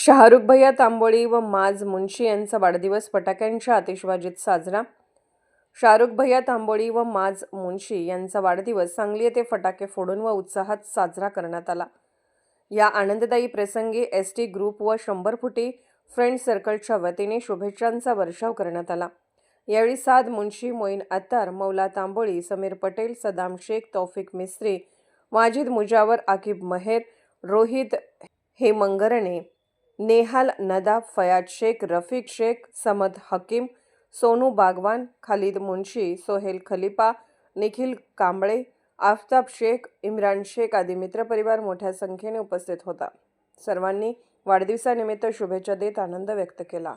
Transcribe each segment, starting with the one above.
शाहरुख भैया तांबोळी व माज मुंशी यांचा वाढदिवस फटाक्यांच्या आतिषबाजीत साजरा। शाहरुख भैया तांबोळी व माज मुंशी यांचा वाढदिवस सांगली येथे फटाके फोडून व उत्साहात साजरा करण्यात आला। या आनंददायी प्रसंगी एसटी ग्रुप व 100 फुटी फ्रेंड सर्कलच्या वतीने शुभेच्छांचा वर्षाव करण्यात आला। यावेळी साद मुंशी, मोईन अत्तार, मौला तांबोळी, समीर पटेल, सदाम शेख, तौफिक मिस्त्री, माजिद मुजावर, आकिब महेर, रोहित हेमंगरणे, नेहाल नदाब, फयाज शेख, रफीक शेख, समद हकीम, सोनू बागवान, खालिद मुंशी, सोहेल खलीफा, निखिल कांबळे, आफताब शेख, इम्रान शेख आदी मित्रपरिवार मोठ्या संख्येने उपस्थित होता। सर्वांनी वाढदिवसानिमित्त शुभेच्छा देत आनंद व्यक्त केला।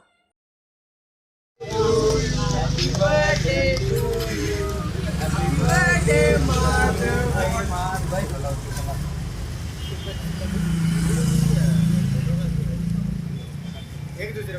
एक दूसरे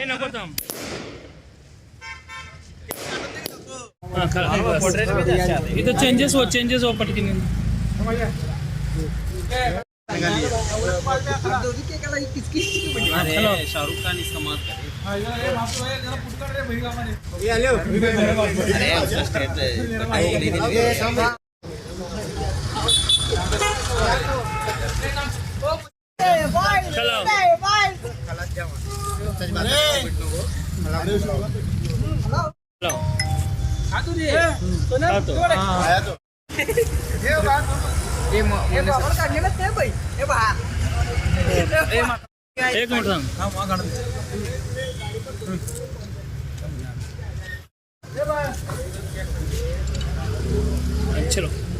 नको थांब इधर चेंजेस हो पटकन शाहरुख खान इसका मत एक मिनट चलो।